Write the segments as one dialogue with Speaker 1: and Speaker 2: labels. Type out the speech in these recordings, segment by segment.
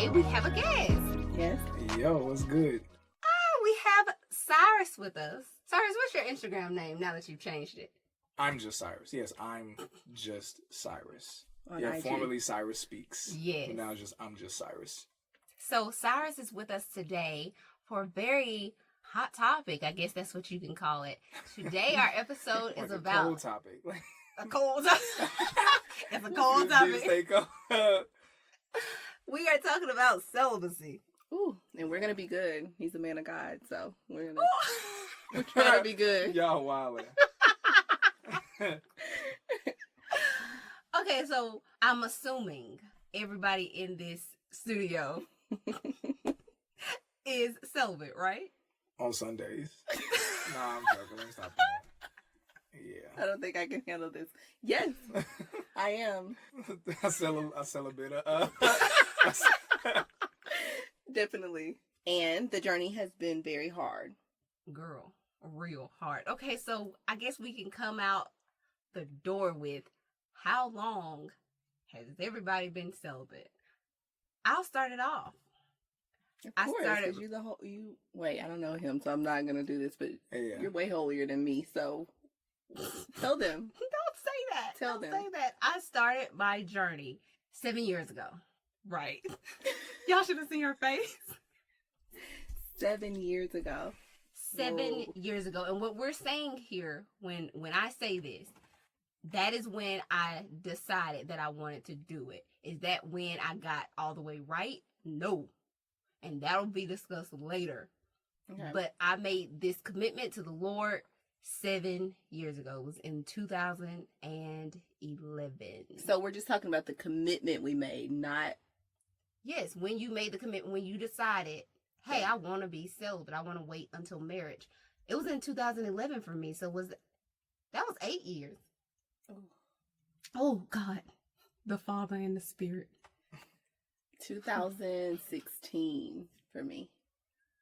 Speaker 1: today we have a guest.
Speaker 2: Yes.
Speaker 3: Yo, what's good?
Speaker 1: We have Cyrus with us. Cyrus, what's your Instagram name now that you've changed it?
Speaker 3: I'm just Cyrus. Yes, I'm just Cyrus.
Speaker 2: On
Speaker 3: Yeah,
Speaker 2: IG.
Speaker 3: formerly Cyrus Speaks.
Speaker 1: Yes.
Speaker 3: But now I'm just Cyrus.
Speaker 1: So Cyrus is with us today for a very hot topic. I guess that's what you can call it. Today our episode
Speaker 3: Like
Speaker 1: is
Speaker 3: a
Speaker 1: about
Speaker 3: cold topic.
Speaker 1: a cold topic. It's a cold topic.
Speaker 3: Stay cold.
Speaker 1: We are talking about celibacy.
Speaker 2: Ooh, and we're gonna be good. He's a man of God, so we're trying to be good.
Speaker 3: Y'all wildin'.
Speaker 1: Okay, so I'm assuming everybody in this studio is celibate, right?
Speaker 3: On Sundays. Nah, I'm joking. Let me stop playing. Yeah.
Speaker 2: I don't think I can handle this. Yes, I am.
Speaker 3: I sell a bit
Speaker 2: Definitely. And the journey has been very hard.
Speaker 1: Girl, real hard. Okay, so I guess we can come out the door with how long has everybody been celibate? I'll start it off.
Speaker 2: Of course, 'cause wait, I don't know him, so I'm not gonna do this, but
Speaker 3: Yeah.
Speaker 2: you're way holier than me, so tell them.
Speaker 1: Don't say that.
Speaker 2: Tell
Speaker 1: Don't
Speaker 2: them.
Speaker 1: say that. I started my journey 7 years ago. Right. Y'all should have seen her face.
Speaker 2: 7 years ago.
Speaker 1: 7
Speaker 2: Whoa.
Speaker 1: years ago. And what we're saying here, when I say this, that is when I decided that I wanted to do it. Is that when I got all the way right? No. And that'll be discussed later.
Speaker 2: Okay.
Speaker 1: But I made this commitment to the Lord 7 years ago. It was in 2011.
Speaker 2: So we're just talking about the commitment we made, not
Speaker 1: Yes, when you made the commitment, when you decided, hey, I want to be celibate, I want to wait until marriage. It was in 2011 for me, so that was 8 years. Oh God, the Father and the Spirit.
Speaker 2: 2016 for me.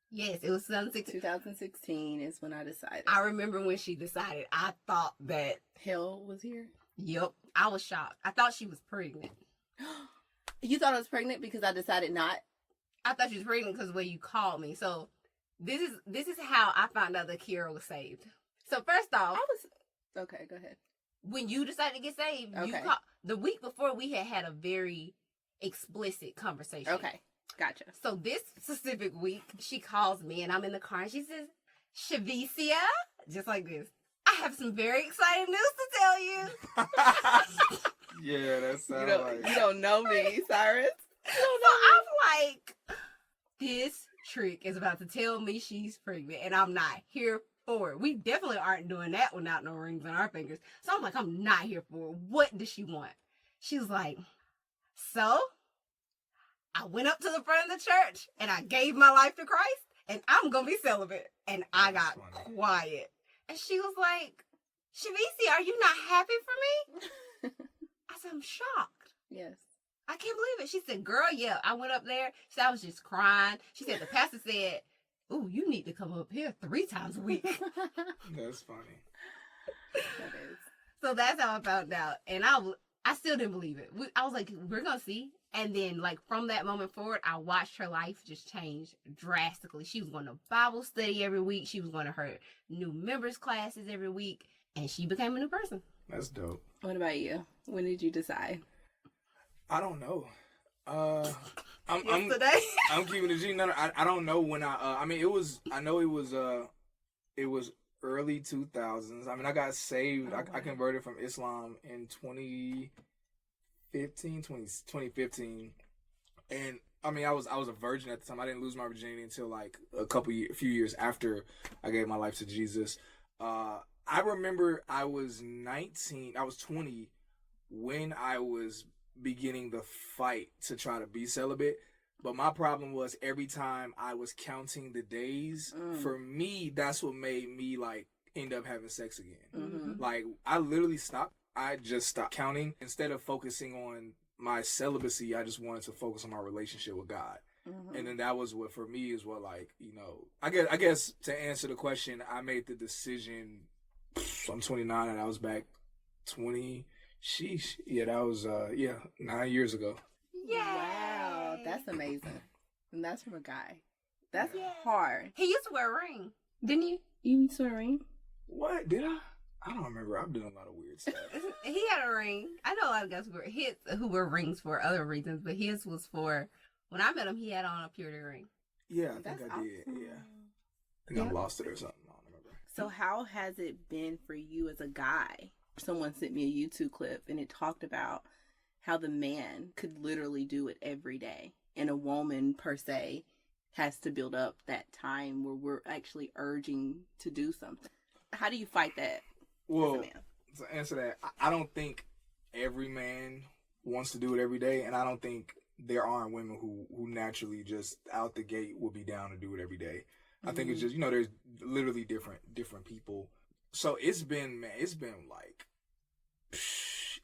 Speaker 1: Yes, it was 2016.
Speaker 2: 2016 is when I decided.
Speaker 1: I remember when she decided. I thought that.
Speaker 2: Hell was here.
Speaker 1: Yep, I was shocked. I thought she was pregnant.
Speaker 2: You thought I was pregnant because I decided not?
Speaker 1: I thought she was pregnant because when you called me. So this is how I found out that Kira was saved. So first off,
Speaker 2: Okay, go ahead.
Speaker 1: when you decided to get saved, you
Speaker 2: Okay.
Speaker 1: called the week before. We had a very explicit conversation.
Speaker 2: Okay, gotcha.
Speaker 1: So this specific week, she calls me and I'm in the car and she says, Shavicia, just like this, I have some very exciting news to tell you.
Speaker 3: Yeah, that sounds
Speaker 2: You don't know me, Cyrus.
Speaker 1: So I'm like, this trick is about to tell me she's pregnant and I'm not here for it. We definitely aren't doing that without no rings on our fingers. So I'm like, I'm not here for it. What does she want? She was like, so I went up to the front of the church and I gave my life to Christ and I'm going to be celibate. And I got
Speaker 3: funny.
Speaker 1: quiet. And she was like, Shavisi, are you not happy for me? I said, I'm shocked.
Speaker 2: Yes.
Speaker 1: I can't believe it. She said, girl, yeah, I went up there. She said, I was just crying. She said, the pastor said, ooh, you need to come up here 3 times a week.
Speaker 3: That's funny.
Speaker 2: That is.
Speaker 1: So that's how I found out. And I still didn't believe it. I was like, we're going to see. And then, like, from that moment forward, I watched her life just change drastically. She was going to Bible study every week. She was going to her new members classes every week. And she became a new person.
Speaker 3: That's dope.
Speaker 2: What about you? When did you decide?
Speaker 3: I don't know. I'm
Speaker 1: Yesterday.
Speaker 3: I'm keeping the G. No, I don't know when I mean, I know it was early 2000s. I mean, I got saved. I converted from Islam in 2015. And I mean, I was a virgin at the time. I didn't lose my virginity until like a few years after I gave my life to Jesus. I remember I was 20 when I was beginning the fight to try to be celibate. But my problem was every time I was counting the days, for me, that's what made me like end up having sex again.
Speaker 2: Mm-hmm.
Speaker 3: Like I literally stopped. I just stopped counting. Instead of focusing on my celibacy, I just wanted to focus on my relationship with God.
Speaker 2: Mm-hmm.
Speaker 3: And then that was what for me is what, like, you know, I guess to answer the question, I made the decision. I'm 29 and I was back 20. Sheesh. Yeah, that was 9 years ago.
Speaker 1: Yeah.
Speaker 2: Wow, That's amazing. And that's from a guy. That's
Speaker 1: Yeah.
Speaker 2: hard.
Speaker 1: He used to wear a ring, didn't he?
Speaker 2: You used to wear a ring?
Speaker 3: What did I? I don't remember. I'm doing a lot of weird stuff.
Speaker 1: He had a ring. I know a lot of guys who wear rings for other reasons, but his was for when I met him. He had on a purity ring.
Speaker 3: Yeah, I think
Speaker 2: That's
Speaker 3: I did.
Speaker 2: awesome.
Speaker 3: Yeah, I think I lost it or something. I don't remember.
Speaker 2: So how has it been for you as a guy? Someone sent me a YouTube clip and it talked about how the man could literally do it every day. And a woman, per se, has to build up that time where we're actually urging to do something. How do you fight that?
Speaker 3: Well,
Speaker 2: as a man?
Speaker 3: to answer that, I don't think every man wants to do it every day, and I don't think there aren't women who naturally just out the gate will be down to do it every day. I think it's just, there's literally different people. So it's been like,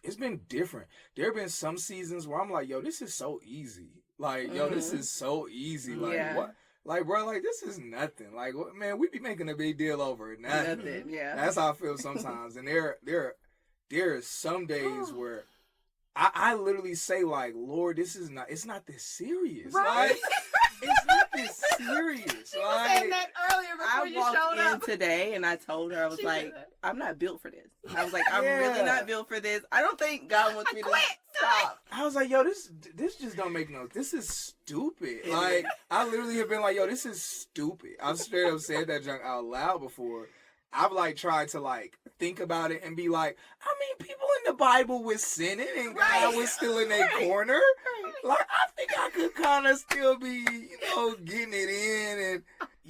Speaker 3: it's been different. There have been some seasons where I'm like, yo, this is so easy. Like, yo, this is so easy. Like,
Speaker 2: Yeah.
Speaker 3: what? Like, bro, like, this is nothing. Like, man, we be making a big deal over nothing.
Speaker 2: Nothing, yeah.
Speaker 3: That's how I feel sometimes. And there are some days where I literally say, like, Lord, it's not this serious.
Speaker 1: Right.
Speaker 3: Like, it's not this serious.
Speaker 1: She was saying that earlier before
Speaker 2: I
Speaker 1: you showed
Speaker 2: walked in
Speaker 1: up.
Speaker 2: today and I told her, I was
Speaker 1: She
Speaker 2: like,
Speaker 1: said that.
Speaker 2: I'm not built for this. I was like, I'm
Speaker 3: Yeah.
Speaker 2: really not built for this. I don't think God wants me to
Speaker 1: Quit.
Speaker 2: stop.
Speaker 3: I was like, yo, this just don't make no. This is stupid. Like, I literally have been like, yo, this is stupid. I've straight up said that junk out loud before. I've like tried to like think about it and be like, I mean, people in the Bible was sinning and God
Speaker 1: Right.
Speaker 3: was still in their corner. Like, I think I could kind of still be, getting it in,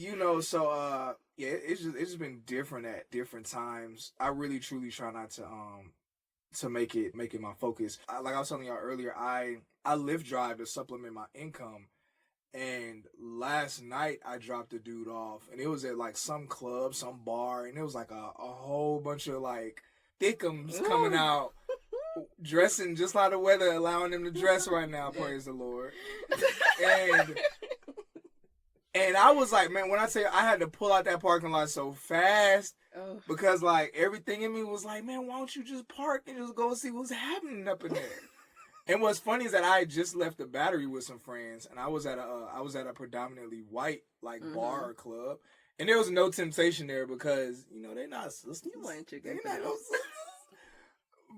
Speaker 3: and so yeah, it's just been different at different times. I really truly try not to make it my focus. Like I was telling y'all earlier, I Lyft drive to supplement my income. And last night I dropped a dude off, and it was at like some club, some bar, and it was like a whole bunch of like thickums coming out, dressing just like the weather allowing them to dress right now. Praise the Lord. And I was like, man, when I tell you I had to pull out that parking lot so fast
Speaker 2: Oh.
Speaker 3: because like everything in me was like, man, why don't you just park and just go see what's happening up in there? And what's funny is that I had just left the Battery with some friends, and I was at a predominantly white like bar or club, and there was no temptation there because they're not sisters.
Speaker 2: You weren't
Speaker 3: They're
Speaker 2: chicken.
Speaker 3: not no sisters.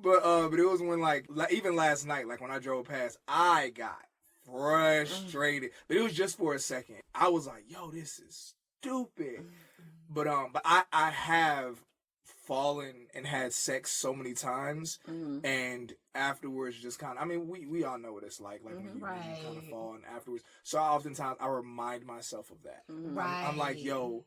Speaker 3: But it was when like even last night, like when I drove past, I got frustrated. But it was just for a second. I was like, yo, this is stupid. But I have fallen and had sex so many times, and afterwards just kind of, I mean, we all know what it's like when you kind of
Speaker 1: Right.
Speaker 3: fall, and afterwards, so oftentimes I remind myself of that.
Speaker 1: Right.
Speaker 3: I'm like, yo,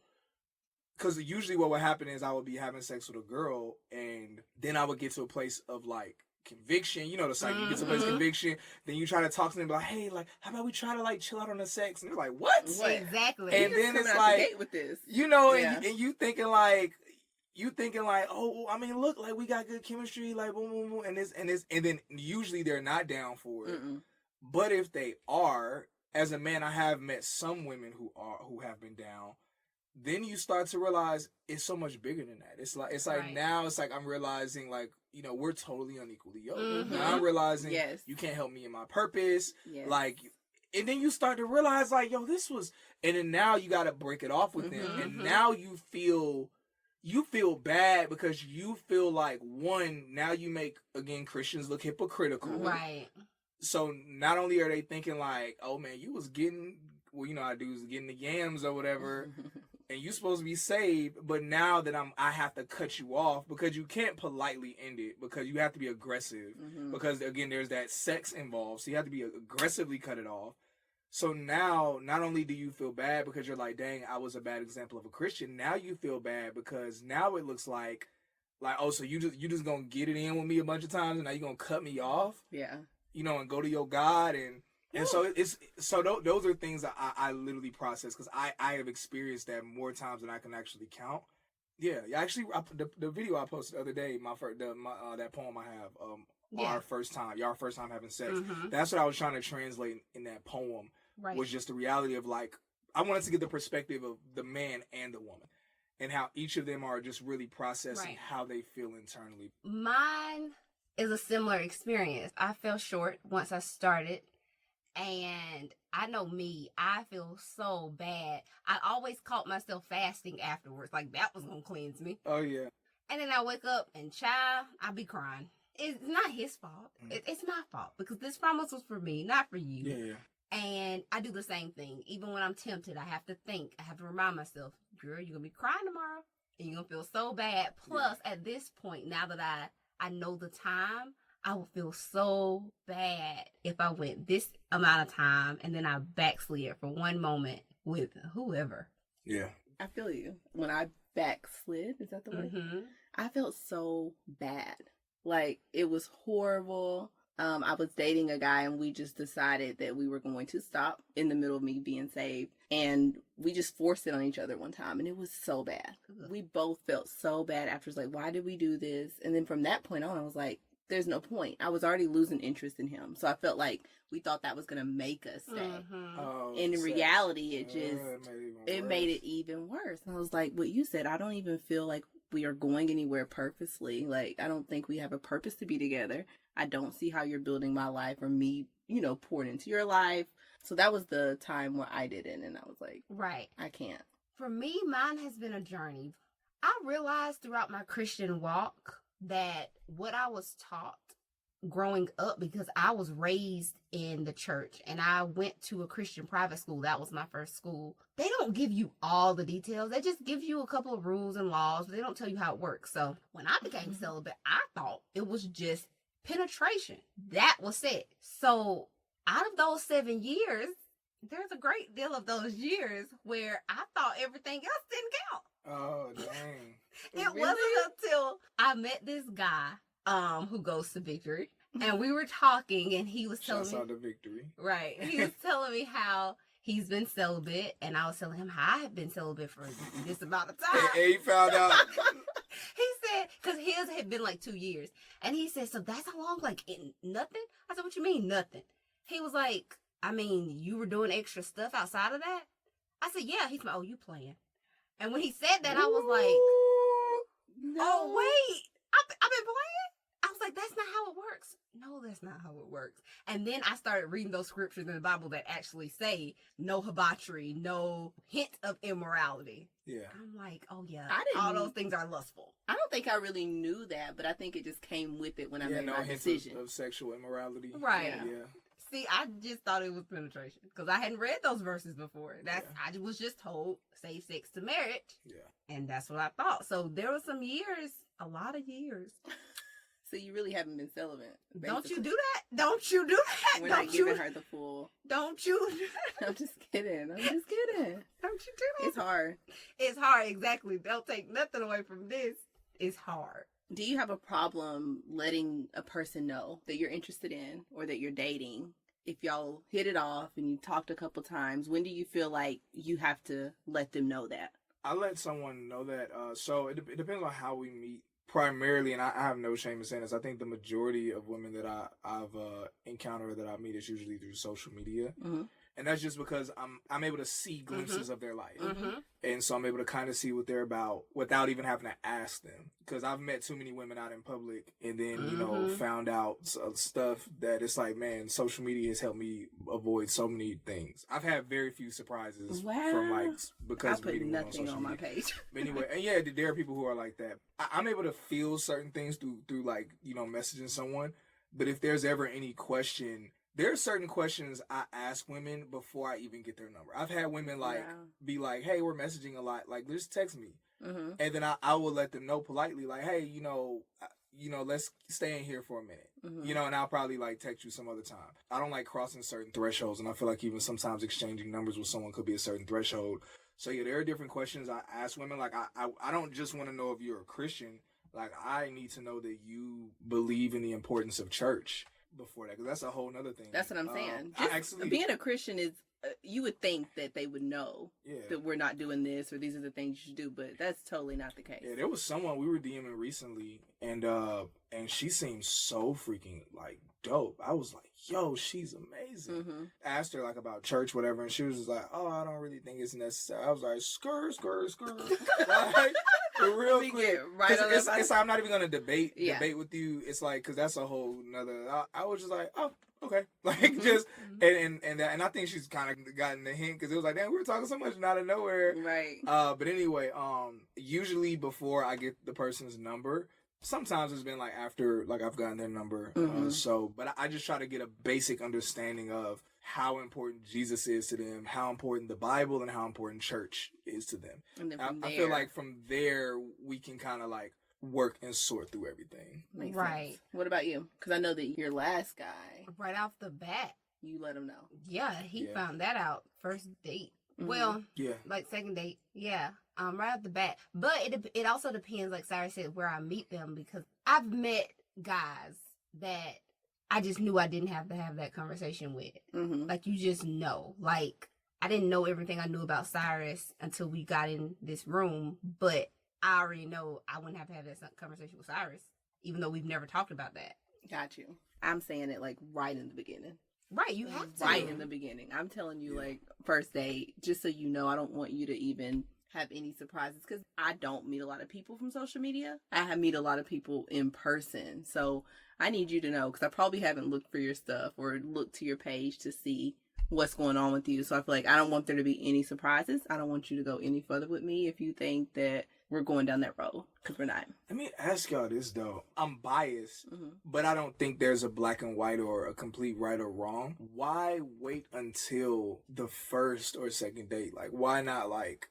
Speaker 3: because usually what would happen is I would be having sex with a girl, and then I would get to a place of like conviction. You get to a place of conviction, then you try to talk to them like, hey, like, how about we try to like chill out on the sex? And they're like, what?
Speaker 1: Exactly.
Speaker 3: And
Speaker 2: You're
Speaker 3: then
Speaker 2: coming
Speaker 3: it's
Speaker 2: out the
Speaker 3: like,
Speaker 2: gate with this.
Speaker 3: Yeah. and you thinking like, oh, I mean, look, like we got good chemistry, like boom, boom, boom, and then usually they're not down for it. But if they are, as a man, I have met some women who have been down. Then you start to realize it's so much bigger than that. It's like
Speaker 1: Right.
Speaker 3: now it's like I'm realizing like we're totally unequally yoked. Now I'm realizing
Speaker 2: Yes.
Speaker 3: you can't help me in my purpose.
Speaker 2: Yes.
Speaker 3: Like, and then you start to realize like, yo, this was, and then now you got to break it off with them, and now you feel bad because you feel like, one, now you make again Christians look hypocritical.
Speaker 1: Right.
Speaker 3: So not only are they thinking like, oh man, you was getting, well, I do was getting the yams or whatever, and you supposed to be saved, but now that I have to cut you off because you can't politely end it because you have to be aggressive because again there's that sex involved, so you have to be aggressively cut it off. So now not only do you feel bad because you're like, dang, I was a bad example of a Christian. Now you feel bad because now it looks like, oh, so you just gonna get it in with me a bunch of times and now you gonna cut me off,
Speaker 2: Yeah.
Speaker 3: and go to your God and so those are things that I literally process because I have experienced that more times than I can actually count. Yeah, actually, the video I posted the other day, that poem I have, our first time having sex. That's what I was trying to translate in that poem.
Speaker 1: Right.
Speaker 3: Was just the reality of like I wanted to get the perspective of the man and the woman, and how each of them are just really processing how they feel internally.
Speaker 1: Mine is a similar experience. I fell short once I started, And I know me, I feel so bad. I always caught myself fasting afterwards. Like that was going to cleanse me.
Speaker 3: Oh yeah.
Speaker 1: And then I wake up and child, I be crying. It's not his fault. It's my fault because this promise was for me, not for you.
Speaker 3: Yeah.
Speaker 1: And I do the same thing. Even when I'm tempted, I have to think. I have to remind myself, girl, you're going to be crying tomorrow. And you're going to feel so bad. Plus, at this point, now that I know the time, I would feel so bad if I went this amount of time and then I backslid for one moment with whoever.
Speaker 3: Yeah.
Speaker 2: I feel you. When I backslid, is that the word?
Speaker 1: Mm-hmm.
Speaker 2: I felt so bad. Like, it was horrible. I was dating a guy and we just decided that we were going to stop in the middle of me being saved. And we just forced it on each other one time and it was so bad. We both felt so bad after. It's like, why did we do this? And then from that point on, I was like, there's no point. I was already losing interest in him. So I felt like we thought that was going to make us stay.
Speaker 1: Mm-hmm.
Speaker 3: Oh,
Speaker 2: And in reality, it just,
Speaker 3: it
Speaker 2: made it even worse. And I was like, what you said, I don't even feel like we are going anywhere purposely. Like, I don't think we have a purpose to be together. I don't see how you're building my life or me, pouring into your life. So that was the time where I did it. And I was like,
Speaker 1: Right.
Speaker 2: I can't.
Speaker 1: For me, mine has been a journey. I realized throughout my Christian walk that what I was taught growing up, because I was raised in the church and I went to a Christian private school. That was my first school. They don't give you all the details. They just give you a couple of rules and laws, but they don't tell you how it works. So when I became celibate, I thought it was just penetration. That was it. So out of those 7 years, there's a great deal of those years where I thought everything else didn't count.
Speaker 3: Oh dang.
Speaker 1: It wasn't until I met this guy who goes to Victory, and we were talking, and he was telling
Speaker 3: Shouts
Speaker 1: me,
Speaker 3: out to Victory.
Speaker 1: right, he was telling me how he's been celibate, and I was telling him how I had been celibate for this amount of time.
Speaker 3: And he found out.
Speaker 1: He said, because his had been like 2 years, and he said, so that's how long, like nothing? I said, what you mean nothing? He was like, I mean, you were doing extra stuff outside of that? I said, yeah. He's like, oh, you playing. And when he said that, I was like, oh, wait, I've been playing? I was like, that's not how it works. No, that's not how it works. And then I started reading those scriptures in the Bible that actually say no debauchery, no hint of immorality.
Speaker 3: Yeah.
Speaker 1: I'm like, oh yeah,
Speaker 2: I didn't-
Speaker 1: all those things are lustful.
Speaker 2: I don't think I really knew that, but I think it just came with it when I made
Speaker 3: no
Speaker 2: my
Speaker 3: hints
Speaker 2: decision.
Speaker 3: of sexual immorality.
Speaker 1: Right.
Speaker 3: Yeah.
Speaker 1: See, I just thought it was penetration because I hadn't read those verses before. I was just told safe sex to marriage,
Speaker 3: Yeah.
Speaker 1: and that's what I thought. So there were some years, a lot of years.
Speaker 2: So you really haven't been celibate.
Speaker 1: Don't you
Speaker 2: basically.
Speaker 1: do that? Don't you do that?
Speaker 2: We're
Speaker 1: Don't
Speaker 2: not
Speaker 1: you?
Speaker 2: giving her the full.
Speaker 1: Don't you?
Speaker 2: I'm just kidding. Don't you do that? It's hard.
Speaker 1: It's hard, exactly. Don't take nothing away from this. It's hard.
Speaker 2: Do you have a problem letting a person know that you're interested in or that you're dating? If y'all hit it off and you talked a couple times, when do you feel like you have to let them know that?
Speaker 3: I let someone know that. So it depends on how we meet. Primarily, and I have no shame in saying this, I think the majority of women that I've encountered that I meet is usually through social media.
Speaker 2: Mm-hmm.
Speaker 3: And that's just because I'm able to see glimpses of their life.
Speaker 1: Mm-hmm.
Speaker 3: And so I'm able to kind of see what they're about without even having to ask them. Because I've met too many women out in public and then, found out stuff that it's like, man, social media has helped me avoid so many things. I've had very few surprises from because
Speaker 2: I put
Speaker 3: meeting
Speaker 2: nothing
Speaker 3: on social
Speaker 2: on my
Speaker 3: media.
Speaker 2: page.
Speaker 3: But anyway, and yeah, there are people who are like that. I'm able to feel certain things through like, messaging someone. But if there's ever any question, there are certain questions I ask women before I even get their number. I've had women be like, hey, we're messaging a lot. Like, just text me.
Speaker 2: Mm-hmm.
Speaker 3: And then I will let them know politely, like, hey, let's stay in here for a minute.
Speaker 2: Mm-hmm.
Speaker 3: And I'll probably like text you some other time. I don't like crossing certain thresholds. And I feel like even sometimes exchanging numbers with someone could be a certain threshold. So yeah, there are different questions I ask women. Like, I don't just want to know if you're a Christian. Like, I need to know that you believe in the importance of church before that, because that's a whole nother thing.
Speaker 2: That's what I'm saying. Being a Christian is, you would think that they would know that we're not doing this or these are the things you should do, but that's totally not the case.
Speaker 3: Yeah, there was someone we were DMing recently, and she seemed so freaking like dope. I was like, yo, she's amazing.
Speaker 2: Mm-hmm.
Speaker 3: I asked her like about church, whatever, and she was just like, oh, I don't really think it's necessary. I was like, skirt. Like, Real
Speaker 2: Let me
Speaker 3: quick,
Speaker 2: get right on
Speaker 3: it's,
Speaker 2: that.
Speaker 3: it's like I'm not even gonna debate
Speaker 2: Yeah.
Speaker 3: with you. It's like because that's a whole nother. I was just like, oh, okay, like
Speaker 2: Mhm.
Speaker 3: just and I think she's kind of gotten the hint because it was like, damn, we were talking so much and out of nowhere.
Speaker 2: Right.
Speaker 3: But anyway, usually before I get the person's number. Sometimes it's been like after like I've gotten their number.
Speaker 2: Mhm.
Speaker 3: But I just try to get a basic understanding of how important Jesus is to them, how important the Bible and how important church is to them.
Speaker 2: And then
Speaker 3: I feel like from there we can kind of like work and sort through everything.
Speaker 2: Makes
Speaker 1: Right.
Speaker 2: sense. What about you? Because I know that your last guy,
Speaker 1: Right off the bat.
Speaker 2: you let him know.
Speaker 1: Yeah, he
Speaker 3: Yeah.
Speaker 1: found that out first date.
Speaker 2: Mhm.
Speaker 1: Well,
Speaker 3: Yeah.
Speaker 1: like second date. Yeah. Right off the bat. But it also depends, like Cyrus said, where I meet them because I've met guys that I just knew I didn't have to have that conversation with.
Speaker 2: Mm-hmm.
Speaker 1: Like you just know. Like I didn't know everything I knew about Cyrus until we got in this room, but I already know I wouldn't have to have that conversation with Cyrus, even though we've never talked about that.
Speaker 2: Got you. I'm saying it like right in the beginning.
Speaker 1: Right, you have to.
Speaker 2: Right in the beginning. I'm telling you, like, first date, just so you know, I don't want you to even have any surprises because I don't meet a lot of people from social media. I meet a lot of people in person. So I need you to know because I probably haven't looked for your stuff or looked to your page to see what's going on with you. So I feel like I don't want there to be any surprises. I don't want you to go any further with me if you think that we're going down that road because we're not.
Speaker 3: Let me ask y'all this though. I'm biased,
Speaker 2: Mm-hmm.
Speaker 3: but I don't think there's a black and white or a complete right or wrong. Why wait until the first or second date? Like, why not like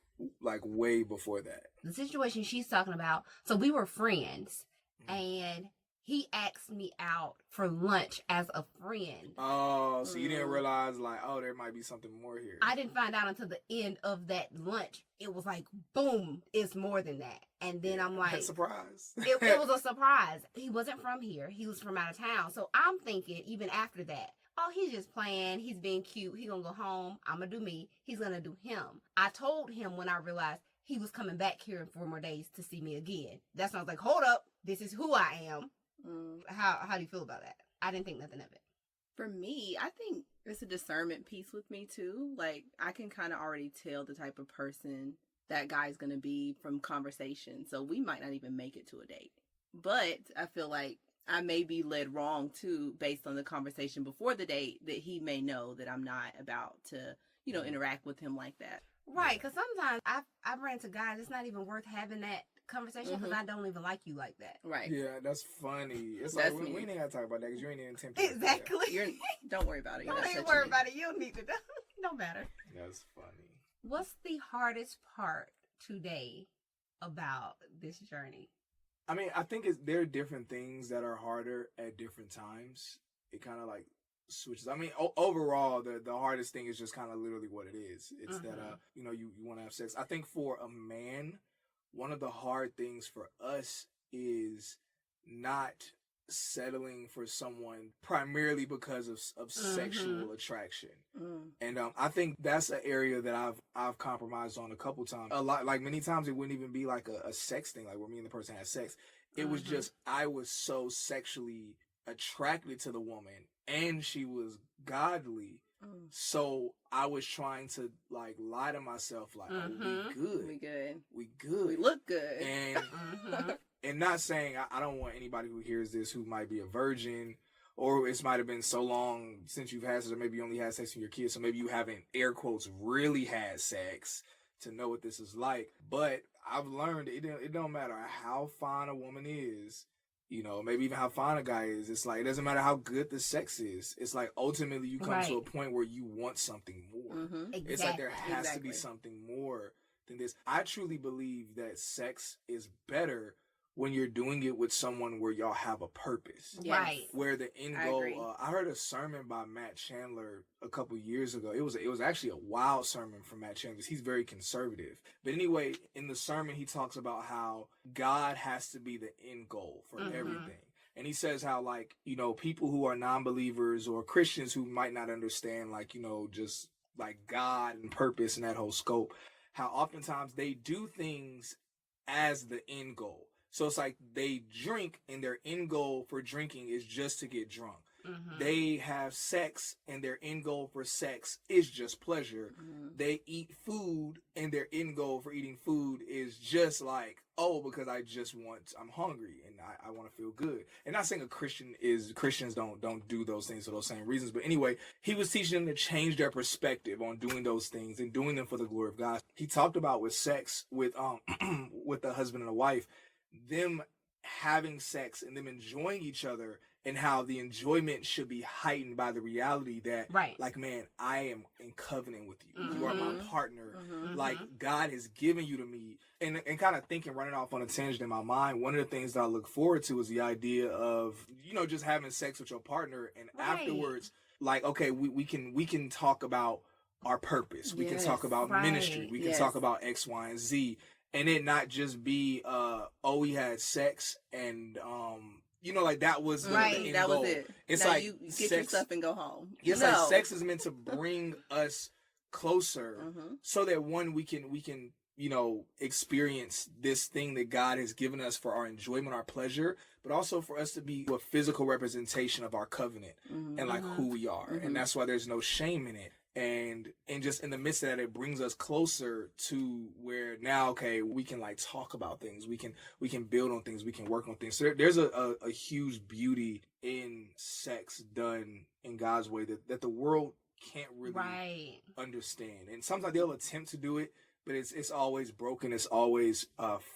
Speaker 3: way before that?
Speaker 1: The situation she's talking about, so we were friends and he asked me out for lunch as a friend.
Speaker 3: Oh, so you didn't realize like, oh, there might be something more here.
Speaker 1: I didn't find out until the end of that lunch. It was like, boom, it's more than that. And then I'm like,
Speaker 3: surprise.
Speaker 1: it was a surprise. He wasn't from here. He was from out of town. So I'm thinking, even after that, oh, he's just playing. He's being cute. He gonna go home. I'm gonna do me. He's gonna do him. I told him when I realized he was coming back here in 4 more days to see me again. That's when I was like, hold up. This is who I am. How do you feel about that? I didn't think nothing of it.
Speaker 2: For me, I think it's a discernment piece with me too. Like I can kind of already tell the type of person that guy's going to be from conversation. So we might not even make it to a date. But I feel like I may be led wrong too based on the conversation before the date that he may know that I'm not about to, interact with him like that.
Speaker 1: Right, because sometimes I've ran to guys, it's not even worth having that conversation because I don't even like you like that.
Speaker 2: Right.
Speaker 3: Yeah, that's funny. It's
Speaker 2: That's
Speaker 3: like we
Speaker 2: me.
Speaker 3: ain't gotta talk about that because you ain't even tempted.
Speaker 1: Exactly.
Speaker 2: Don't worry about it. You're
Speaker 1: Don't
Speaker 2: not
Speaker 1: even
Speaker 2: touching
Speaker 1: worry
Speaker 2: me.
Speaker 1: about it. You don't need to know. No matter.
Speaker 3: That's funny.
Speaker 1: What's the hardest part today about this journey?
Speaker 3: I mean, I think there are different things that are harder at different times. It kind of like switches. I mean, overall, the hardest thing is just kind of literally what it is. It's that you want to have sex. I think for a man, one of the hard things for us is not settling for someone primarily because of sexual attraction. And I think that's an area that I've compromised on a couple times. A lot, like many times it wouldn't even be like a sex thing, like where me and the person had sex. It was just I was so sexually attracted to the woman and she was godly. So I was trying to like lie to myself like, oh, we good.
Speaker 2: We good. We look good.
Speaker 3: And and not saying I don't want anybody who hears this who might be a virgin or it might have been so long since you've had sex or maybe you only had sex with your kids. So maybe you haven't air quotes really had sex to know what this is like. But I've learned it don't matter how fine a woman is. Maybe even how fine a guy is. It's like, it doesn't matter how good the sex is. It's like, ultimately, you come to a point where you want something more.
Speaker 1: Exactly.
Speaker 3: It's like there has to be something more than this. I truly believe that sex is better when you're doing it with someone where y'all have a purpose.
Speaker 1: Yes. Right.
Speaker 3: Where the end goal, I heard a sermon by Matt Chandler a couple years ago. It was actually a wild sermon from Matt Chandler. He's very conservative. But anyway, in the sermon, he talks about how God has to be the end goal for everything. And he says how, like, people who are non-believers or Christians who might not understand, like, just like God and purpose and that whole scope, how oftentimes they do things as the end goal. So it's like they drink and their end goal for drinking is just to get drunk. They have sex and their end goal for sex is just pleasure. They eat food and their end goal for eating food is just like oh, because I'm hungry and I want to feel good. And not saying Christians don't do those things for those same reasons. But anyway, he was teaching them to change their perspective on doing those things and doing them for the glory of God. He talked about with sex, with with the husband and the wife, them having sex and them enjoying each other, and how the enjoyment should be heightened by the reality that,
Speaker 1: Right.
Speaker 3: like, man, I am in covenant with you.
Speaker 1: Mm-hmm.
Speaker 3: You are my partner.
Speaker 2: Mhm.
Speaker 3: Like, God has given you to me. And kind of thinking, running off on a tangent in my mind, one of the things that I look forward to is the idea of, just having sex with your partner, and
Speaker 1: Right.
Speaker 3: afterwards, like, okay, we can talk about our purpose. We can
Speaker 2: Yes.
Speaker 3: talk about
Speaker 1: Right.
Speaker 3: ministry. We can
Speaker 2: Yes.
Speaker 3: talk about X, Y, and Z. And it not just be, we had sex and, like that was the
Speaker 1: Right.
Speaker 3: end
Speaker 2: That
Speaker 3: goal.
Speaker 2: was it.
Speaker 3: It's
Speaker 2: now
Speaker 3: like
Speaker 2: you get
Speaker 3: sex,
Speaker 2: your stuff and go home.
Speaker 3: it's
Speaker 2: No.
Speaker 3: like sex is meant to bring us closer,
Speaker 2: Mhm.
Speaker 3: so that we can experience this thing that God has given us for our enjoyment, our pleasure, but also for us to be a physical representation of our covenant
Speaker 2: Mhm.
Speaker 3: and like who we are.
Speaker 2: Mhm.
Speaker 3: And that's why there's no shame in it. And just in the midst of that, it brings us closer to where now, okay, we can like talk about things. We can build on things. We can work on things. So there's a huge beauty in sex done in God's way that the world can't really
Speaker 1: Right.
Speaker 3: understand. And sometimes they'll attempt to do it, but it's always broken. It's always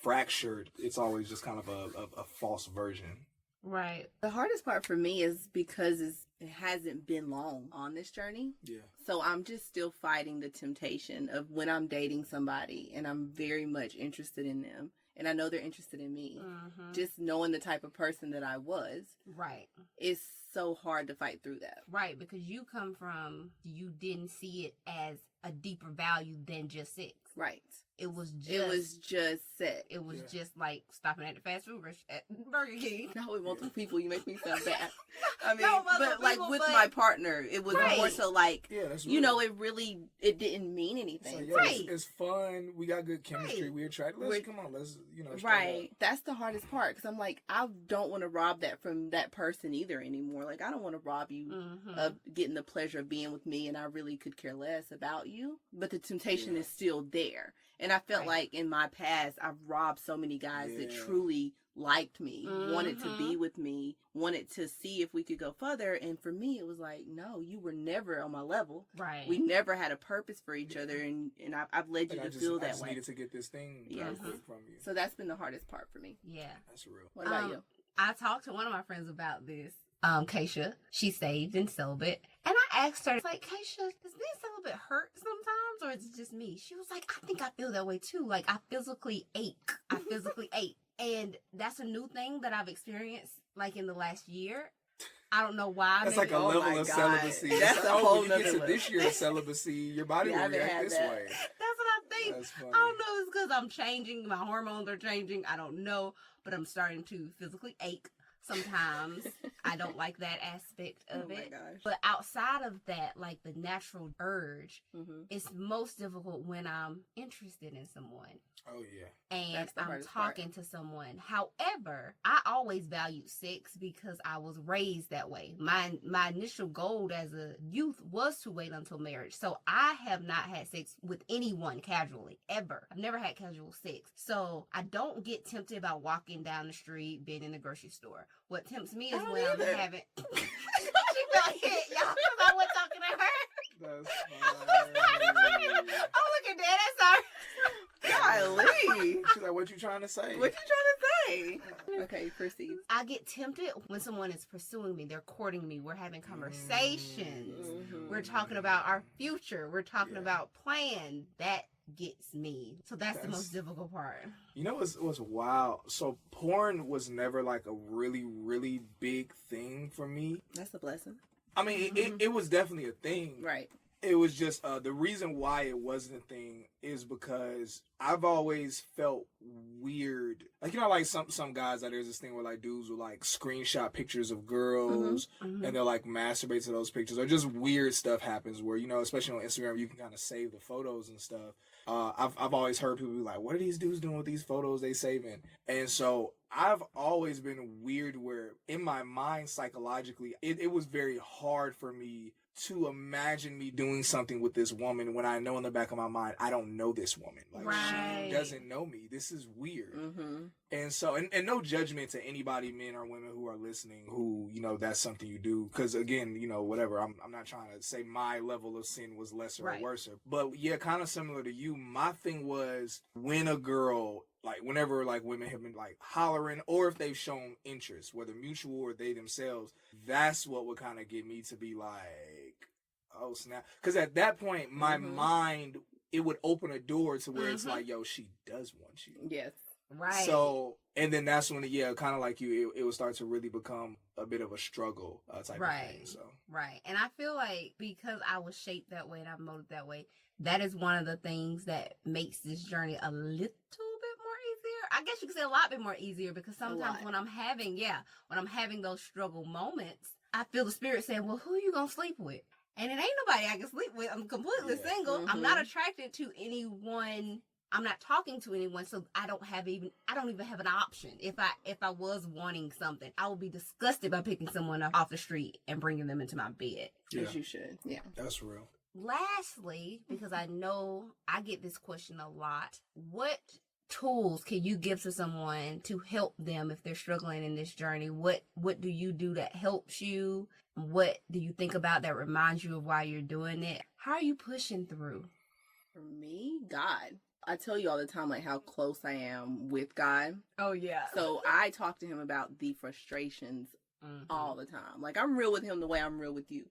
Speaker 3: fractured. It's always just kind of a false version.
Speaker 1: Right.
Speaker 2: The hardest part for me is because it hasn't been long on this journey.
Speaker 3: Yeah.
Speaker 2: So I'm just still fighting the temptation of when I'm dating somebody and I'm very much interested in them and I know they're interested in me.
Speaker 1: Mm-hmm.
Speaker 2: Just knowing the type of person that I was,
Speaker 1: Right.
Speaker 2: it's so hard to fight through that.
Speaker 1: Right. Because you come from, you didn't see it as a deeper value than just sex.
Speaker 2: Right.
Speaker 1: It was just.
Speaker 2: It was just sex.
Speaker 1: It was
Speaker 3: Yeah.
Speaker 1: just like stopping at the fast food at Burger King.
Speaker 2: Not with multiple people, you make me sound bad. I mean,
Speaker 1: No, multiple
Speaker 2: but like
Speaker 1: people,
Speaker 2: with
Speaker 1: but-
Speaker 2: my partner, it was
Speaker 1: Right.
Speaker 2: more so like,
Speaker 3: Yeah, that's
Speaker 2: you
Speaker 3: real.
Speaker 2: know, it didn't mean
Speaker 3: It's
Speaker 2: anything.
Speaker 3: like, yeah,
Speaker 1: Right.
Speaker 3: it's fun. We got good chemistry.
Speaker 1: Right.
Speaker 3: We attract.
Speaker 2: We're-
Speaker 3: Come on, let's straight
Speaker 2: Right. That's the hardest part because I'm like, I don't want to rob that from that person either anymore. Like, I don't want to rob you
Speaker 1: Mm-hmm.
Speaker 2: of getting the pleasure of being with me, and I really could care less about you. But the temptation
Speaker 3: Yeah.
Speaker 2: is still there. And I felt
Speaker 1: Right.
Speaker 2: like in my past, I've robbed so many guys that
Speaker 3: Yeah.
Speaker 2: truly liked me, wanted to
Speaker 1: Mhm.
Speaker 2: be with me, wanted to see if we could go further. And for me, it was like, no, you were never on my level.
Speaker 1: Right.
Speaker 2: We never had a purpose for each other, and I've led you
Speaker 3: Like,
Speaker 2: to feel
Speaker 3: I
Speaker 2: that
Speaker 3: just
Speaker 2: way.
Speaker 3: needed to get this thing
Speaker 2: Yes.
Speaker 3: quick from you.
Speaker 2: So that's been the hardest part for me.
Speaker 1: Yeah.
Speaker 3: That's real.
Speaker 2: What about
Speaker 1: Um,
Speaker 2: you?
Speaker 1: I talked to one of my friends about this. Keisha, she's saved and celibate. And I asked her, like, Keisha, does being celibate hurt sometimes or is it just me? She was like, I think I feel that way too. Like, I physically ache. I physically ache. And that's a new thing that I've experienced, like, in the last year. I don't know why.
Speaker 3: That's
Speaker 1: maybe-
Speaker 3: like a
Speaker 2: Oh
Speaker 3: level
Speaker 2: my
Speaker 3: of
Speaker 2: God.
Speaker 3: celibacy.
Speaker 2: That's
Speaker 3: It's
Speaker 2: a
Speaker 3: like,
Speaker 2: whole
Speaker 3: when you get
Speaker 2: nother
Speaker 3: to
Speaker 2: level.
Speaker 3: this year's celibacy, your body
Speaker 2: Yeah, I
Speaker 3: will
Speaker 2: haven't
Speaker 3: react
Speaker 2: had
Speaker 3: this
Speaker 2: that.
Speaker 3: way.
Speaker 1: That's what I think.
Speaker 3: That's funny.
Speaker 1: I don't know. It's because I'm changing. My hormones are changing. I don't know. But I'm starting to physically ache sometimes. I don't like that aspect
Speaker 2: Oh
Speaker 1: of
Speaker 2: my
Speaker 1: it.
Speaker 2: gosh.
Speaker 1: But outside of that, like the natural urge,
Speaker 2: Mm-hmm.
Speaker 1: it's most difficult when I'm interested in someone
Speaker 3: Oh yeah.
Speaker 1: and
Speaker 2: That's the
Speaker 1: I'm
Speaker 2: hardest part.
Speaker 1: talking to someone. However, I always valued sex because I was raised that way. My initial goal as a youth was to wait until marriage. So I have not had sex with anyone casually ever. I've never had casual sex. So I don't get tempted by walking down the street, being in the grocery store. What tempts me is
Speaker 2: I don't
Speaker 1: when I'm
Speaker 2: either.
Speaker 1: having she felt hit, y'all, because I wasn't talking to her.
Speaker 3: That's
Speaker 1: Oh, look at that. That's our
Speaker 2: Golly.
Speaker 3: She's like, what you trying to say?
Speaker 2: What you trying to say? Okay, proceed.
Speaker 1: I get tempted when someone is pursuing me. They're courting me. We're having conversations.
Speaker 2: Mhm.
Speaker 1: We're talking about our future. We're talking
Speaker 3: Yeah.
Speaker 1: about plans. That gets me. So that's the most difficult part.
Speaker 3: You know what's wild? So porn was never like a really, really big thing for me.
Speaker 2: That's a blessing.
Speaker 3: I mean, it was definitely a thing.
Speaker 2: Right.
Speaker 3: It was just the reason why it wasn't a thing is because I've always felt weird. Like, you know, like some guys, like, there's this thing where like dudes will like screenshot pictures of girls
Speaker 1: Mhm.
Speaker 3: and they'll like masturbate to those pictures, or just weird stuff happens where, you know, especially on Instagram, you can kind of save the photos and stuff. I've always heard people be like, what are these dudes doing with these photos they saving? And so I've always been weird where in my mind psychologically, it was very hard for me to imagine me doing something with this woman when I know in the back of my mind I don't know this woman. Like
Speaker 1: Right.
Speaker 3: she doesn't know me. This is weird.
Speaker 2: Mm-hmm.
Speaker 3: And so, and no judgment to anybody, men or women who are listening, who, you know, that's something you do. Because again, you know, whatever, I'm not trying to say my level of sin was lesser
Speaker 1: Right.
Speaker 3: or worse. But yeah, kind of similar to you, my thing was when a girl, like whenever like women have been like hollering, or if they've shown interest, whether mutual or they themselves, that's what would kind of get me to be like, oh snap. Because at that point, my
Speaker 2: Mhm.
Speaker 3: mind, it would open a door to where it's
Speaker 1: Mhm.
Speaker 3: like, yo, she does want you.
Speaker 2: Yes.
Speaker 1: Right.
Speaker 3: So, and then that's when, yeah, kind of like you, it would start to really become a bit of a struggle type of thing.
Speaker 1: Right.
Speaker 3: So,
Speaker 1: Right. And I feel like because I was shaped that way and I'm molded that way, that is one of the things that makes this journey a little bit more easier. I guess you could say a lot bit more easier because sometimes
Speaker 2: lot.
Speaker 1: when I'm having those struggle moments, I feel the spirit saying, well, who you going to sleep with? And it ain't nobody I can sleep with. I'm completely
Speaker 3: Yeah.
Speaker 1: single. I'm
Speaker 2: Mhm.
Speaker 1: not attracted to anyone. I'm not talking to anyone, so I don't even have an option. If I was wanting something, I would be disgusted by picking someone up off the street and bringing them into my bed.
Speaker 3: yeah,
Speaker 2: As you should. Yeah.
Speaker 3: that's real.
Speaker 1: Lastly, because I know I get this question a lot, what tools can you give to someone to help them if they're struggling in this journey? What do you do that helps you? What do you think about that reminds you of why you're doing it? How are you pushing through?
Speaker 2: For me, God. I tell you all the time, like, how close I am with God.
Speaker 1: Oh yeah.
Speaker 2: So I talk to him about the frustrations all the time. Like, I'm real with him the way I'm real with you.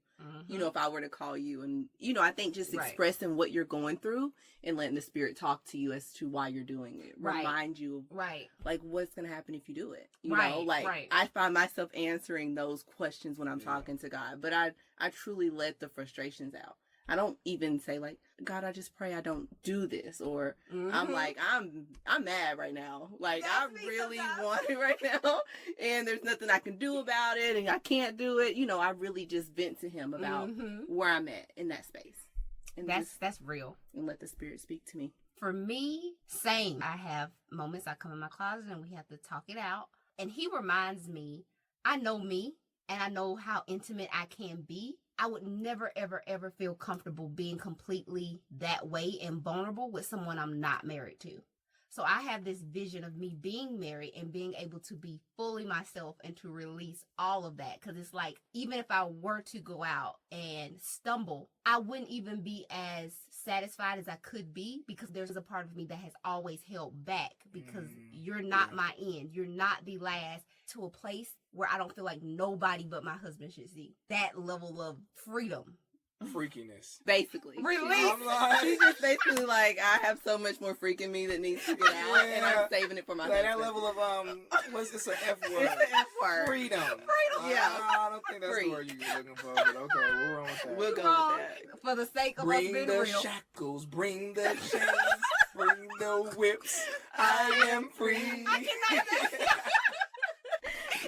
Speaker 2: You know, if I were to call you and, you know, I think just
Speaker 1: Right.
Speaker 2: expressing what you're going through and letting the spirit talk to you as to why you're doing it.
Speaker 1: Right.
Speaker 2: Remind you of,
Speaker 1: Right.
Speaker 2: like, what's going to happen if you do it. You know,
Speaker 1: Right,
Speaker 2: like,
Speaker 1: right.
Speaker 2: I find myself answering those questions when I'm
Speaker 3: Yeah.
Speaker 2: talking to God. But I truly let the frustrations out. I don't even say, like, God, I just pray I don't do this. Or I'm like, I'm mad right now. Like, I
Speaker 1: That's me
Speaker 2: really
Speaker 1: sometimes.
Speaker 2: want it right now. And there's nothing I can do about it. And I can't do it. You know, I really just vent to him about where I'm at in that space. And
Speaker 1: that's real.
Speaker 2: and let the spirit speak to me.
Speaker 1: For me, same. I have moments I come in my closet and we have to talk it out. And he reminds me, I know me and I know how intimate I can be. I would never, ever, ever feel comfortable being completely that way and vulnerable with someone I'm not married to. So I have this vision of me being married and being able to be fully myself and to release all of that. Because it's like, even if I were to go out and stumble, I wouldn't even be as satisfied as I could be because there's a part of me that has always held back because you're not
Speaker 3: yeah.
Speaker 1: my end. You're not the last, to a place where I don't feel like nobody but my husband should see. That level of freedom.
Speaker 3: Freakiness.
Speaker 2: Basically.
Speaker 1: Release.
Speaker 3: I'm like,
Speaker 2: She's just basically like, I have so much more freak in me that needs to get out, and I'm
Speaker 3: Yeah.
Speaker 2: saving it for my
Speaker 3: like that
Speaker 2: husband.
Speaker 3: level of what's this, an F word?
Speaker 2: It's an F word.
Speaker 3: Freedom.
Speaker 2: Yeah.
Speaker 3: I don't think that's
Speaker 2: Free.
Speaker 3: the word you're looking for, but okay, we'll run with that.
Speaker 2: We'll go
Speaker 1: Wrong.
Speaker 2: with that.
Speaker 1: For the sake of us
Speaker 3: Bring
Speaker 1: being
Speaker 3: the
Speaker 1: real.
Speaker 3: shackles, bring the chains, bring the whips. I am free.
Speaker 1: I cannot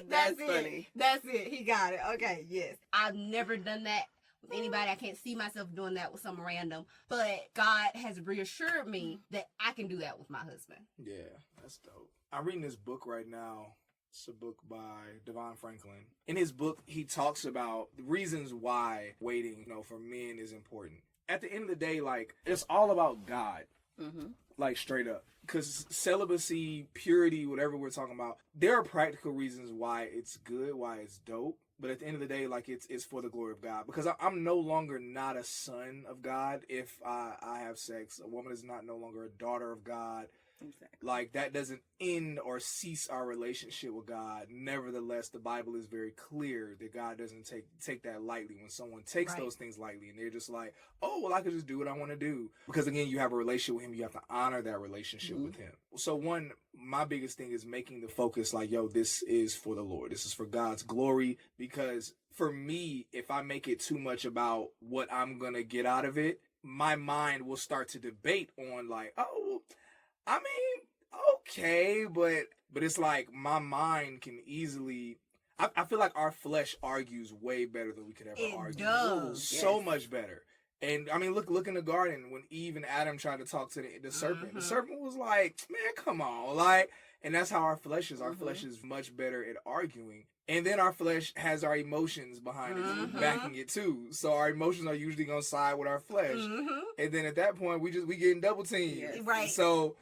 Speaker 2: That's
Speaker 1: it.
Speaker 2: funny.
Speaker 1: That's it. He got it. Okay, yes. I've never done that with anybody. I can't see myself doing that with some random. But God has reassured me that I can do that with my husband.
Speaker 3: Yeah, that's dope. I'm reading this book right now. It's a book by Devon Franklin. In his book, he talks about the reasons why waiting, for men is important. At the end of the day, like, it's all about God.
Speaker 2: Mm-hmm.
Speaker 3: Like, straight up. Because celibacy, purity, whatever we're talking about, there are practical reasons why it's good, why it's dope. But at the end of the day, like, it's for the glory of God. Because I'm no longer not a son of God if I have sex. A woman is not no longer a daughter of God.
Speaker 2: Exactly.
Speaker 3: Like, that doesn't end or cease our relationship with God. Nevertheless, the Bible is very clear that God doesn't take that lightly. When someone takes
Speaker 1: Right.
Speaker 3: those things lightly and they're just like, oh, well, I could just do what I want to do. Because again, you have a relationship with him. You have to honor that relationship with him. So my biggest thing is making the focus like, yo, this is for the Lord. This is for God's glory. Because for me, if I make it too much about what I'm going to get out of it, my mind will start to debate on like, oh, I mean, okay, but it's like my mind can easily. I feel like our flesh argues way better than we could ever
Speaker 1: It
Speaker 3: argue.
Speaker 1: does.
Speaker 3: So
Speaker 2: Yes.
Speaker 3: much better. And I mean, look in the garden when Eve and Adam tried to talk to the serpent. The serpent was like, "Man, come on!" Like, And that's how our flesh is. Our flesh is much better at arguing. And then our flesh has our emotions behind it, backing it too. So our emotions are usually gonna side with our flesh. And then at that point, we getting double teamed.
Speaker 2: Yes.
Speaker 1: Right.
Speaker 3: So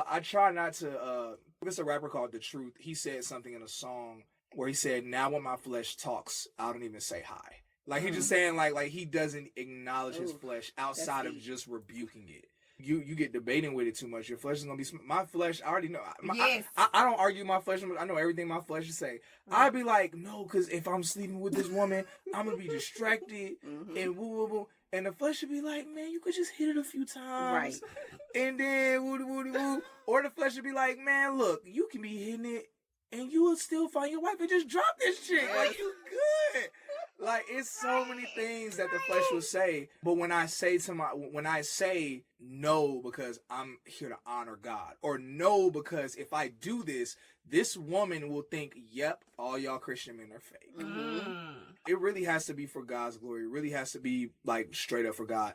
Speaker 3: I try not to. There's a rapper called The Truth. He said something in a song where he said, "Now when my flesh talks, I don't even say hi." Like he's just saying like he doesn't acknowledge his flesh outside of just rebuking it. You get debating with it too much. Your flesh is gonna be my flesh. I already know.
Speaker 1: Yes.
Speaker 3: I don't argue with my flesh. I know everything my flesh is say. I'd be like, no, because if I'm sleeping with this woman, I'm gonna be distracted and woo woo woo. And the flesh should be like, man, you could just hit it a few times, and then woo woo woo. Or the flesh should be like, man, look, you can be hitting it, and you will still find your wife and just drop this shit. Like you good. Like it's so many things that the flesh will say, but when I say no because I'm here to honor God, or no because if I do this, this woman will think, yep, all y'all Christian men are fake. It really has to be for God's glory. It really has to be like straight up for God.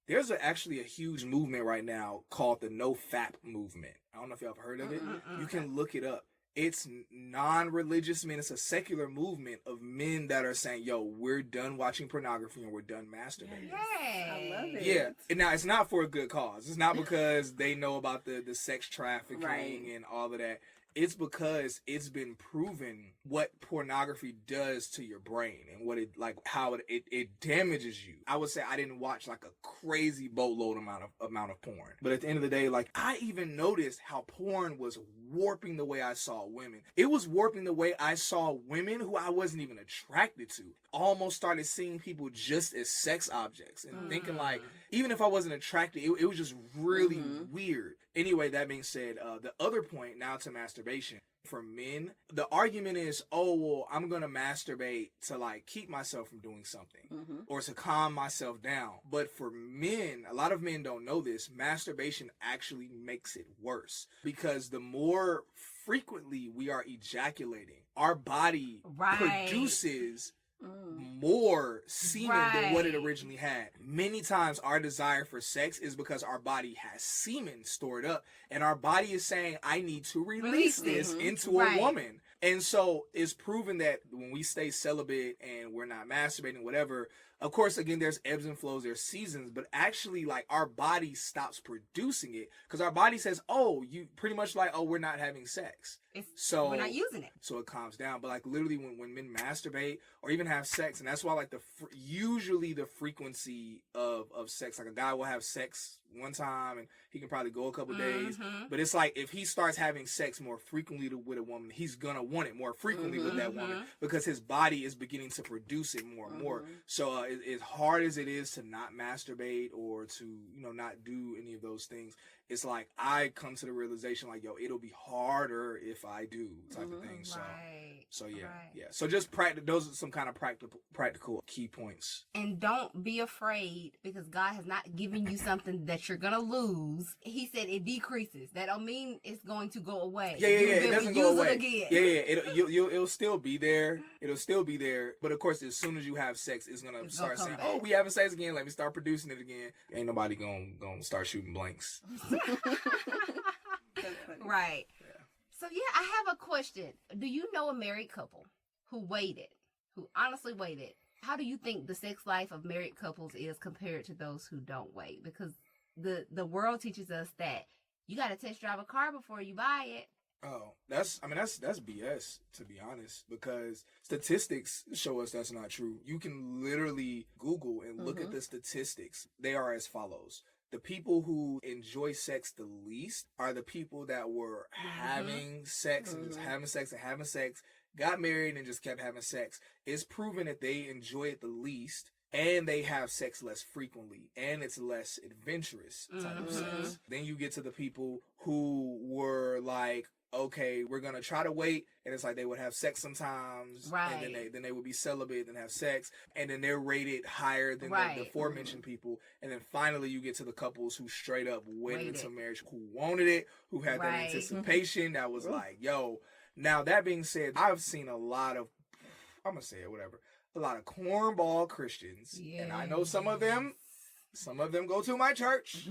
Speaker 3: There's actually a huge movement right now called the No Fap movement. I don't know if y'all have heard of it. You can look it up. It's non-religious men. It's a secular movement of men that are saying, yo, we're done watching pornography and we're done masturbating.
Speaker 2: I love it.
Speaker 3: Yeah. And now, it's not for a good cause. It's not because they know about the sex trafficking and all of that. It's because it's been proven what pornography does to your brain and what it like how it damages you. I would say I didn't watch like a crazy boatload amount of porn, but at the end of the day, like I even noticed how porn was warping the way I saw women. It was warping the way I saw women who I wasn't even attracted to. Almost started seeing people just as sex objects and thinking like, even if I wasn't attracted, it was just really weird. Anyway, that being said, the other point now to masturbation for men, the argument is, oh, well, I'm going to masturbate to like keep myself from doing something or to calm myself down. But for men, a lot of men don't know this, masturbation actually makes it worse because the more frequently we are ejaculating, our body produces more semen than what it originally had. Many times our desire for sex is because our body has semen stored up and our body is saying, I need to release this into a woman. And so it's proven that when we stay celibate and we're not masturbating, whatever, of course, again, there's ebbs and flows, there's seasons, but actually like our body stops producing it because our body says, oh, you pretty much like, oh, we're not having sex. So
Speaker 1: we're not using it.
Speaker 3: So it calms down. But like literally when men masturbate or even have sex, and that's why like usually the frequency of sex, like a guy will have sex one time and he can probably go a couple days, but it's like if he starts having sex more frequently with a woman, he's gonna want it more frequently with that woman because his body is beginning to produce it more and more. So as hard as it is to not masturbate or to not do any of those things, it's like I come to the realization like, yo, it'll be harder if I do type of thing. So yeah. So just practice. Those are some kind of practical key points.
Speaker 1: And don't be afraid because God has not given you something that you're gonna lose. He said it decreases. That don't mean it's going to go away.
Speaker 3: Yeah. It doesn't go away.
Speaker 1: It again.
Speaker 3: It'll still be there. It'll still be there. But of course, as soon as you have sex, it's gonna start saying, "Oh, we having sex again. Let me start producing it again." Ain't nobody gonna start shooting blanks.
Speaker 1: Right. Yeah. So I have a question. Do you know a married couple who honestly waited? How do you think the sex life of married couples is compared to those who don't wait? Because the world teaches us that you got to test drive a car before you buy it.
Speaker 3: Oh, that's BS, to be honest, because statistics show us that's not true. You can literally Google and look at the statistics. They are as follows. The people who enjoy sex the least are the people that were having sex and just having sex, got married and just kept having sex. It's proven that they enjoy it the least and they have sex less frequently and it's less adventurous type of sex. Then you get to the people who were like, okay, we're gonna try to wait, and it's like they would have sex sometimes, and then they would be celibate and have sex, and then they're rated higher than the aforementioned people, and then finally you get to the couples who straight up waited until marriage, who wanted it, who had that anticipation, that was like, yo. Now that being said, I've seen a lot of, I'm gonna say it, whatever, a lot of cornball Christians, and I know some of them go to my church.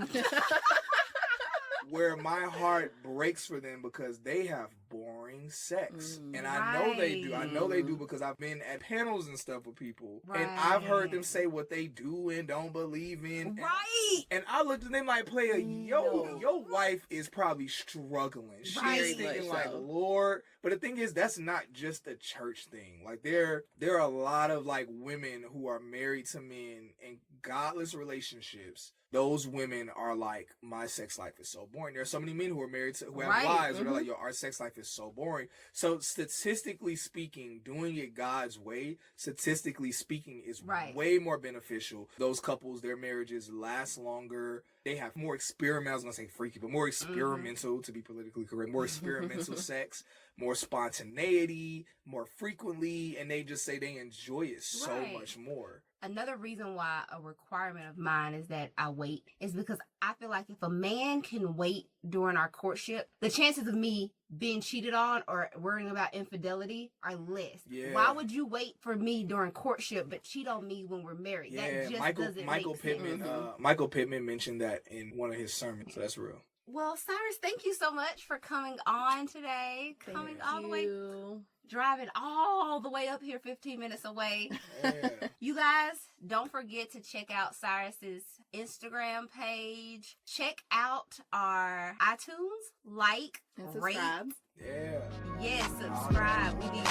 Speaker 3: where my heart breaks for them because they have boring sex. And I know they do. I know they do because I've been at panels and stuff with people. And I've heard them say what they do and don't believe in.
Speaker 1: Right.
Speaker 3: And I looked at them like, player, your wife is probably struggling. She's
Speaker 2: Very
Speaker 3: thinking
Speaker 2: much
Speaker 3: like,
Speaker 2: so.
Speaker 3: Lord. But the thing is, that's not just a church thing. Like there are a lot of like women who are married to men in godless relationships. Those women are like, my sex life is so boring. There are so many men who are married to who have wives who are like, yo, our sex life is so boring. So statistically speaking, doing it God's way, statistically speaking, is way more beneficial. Those couples, their marriages last longer. They have more experimental, I was gonna say freaky, but more experimental, to be politically correct, more experimental sex, more spontaneity, more frequently, and they just say they enjoy it so much more.
Speaker 1: Another reason why a requirement of mine is that I wait is because I feel like if a man can wait during our courtship, the chances of me being cheated on or worrying about infidelity are less.
Speaker 3: Yeah.
Speaker 1: Why would you wait for me during courtship but cheat on me when we're married?
Speaker 3: Yeah,
Speaker 1: That just doesn't
Speaker 3: Michael
Speaker 1: make
Speaker 3: Pittman.
Speaker 1: sense.
Speaker 3: Michael Pittman mentioned that in one of his sermons, so that's real.
Speaker 1: Well, Cyrus, thank you so much for coming on today. Coming all the way, driving all the way up here 15 minutes away.
Speaker 3: Yeah.
Speaker 1: You guys, don't forget to check out Cyrus's Instagram page. Check out our iTunes, like,
Speaker 2: And
Speaker 1: rate.
Speaker 2: subscribe.
Speaker 3: Yeah.
Speaker 1: Yes, subscribe. We need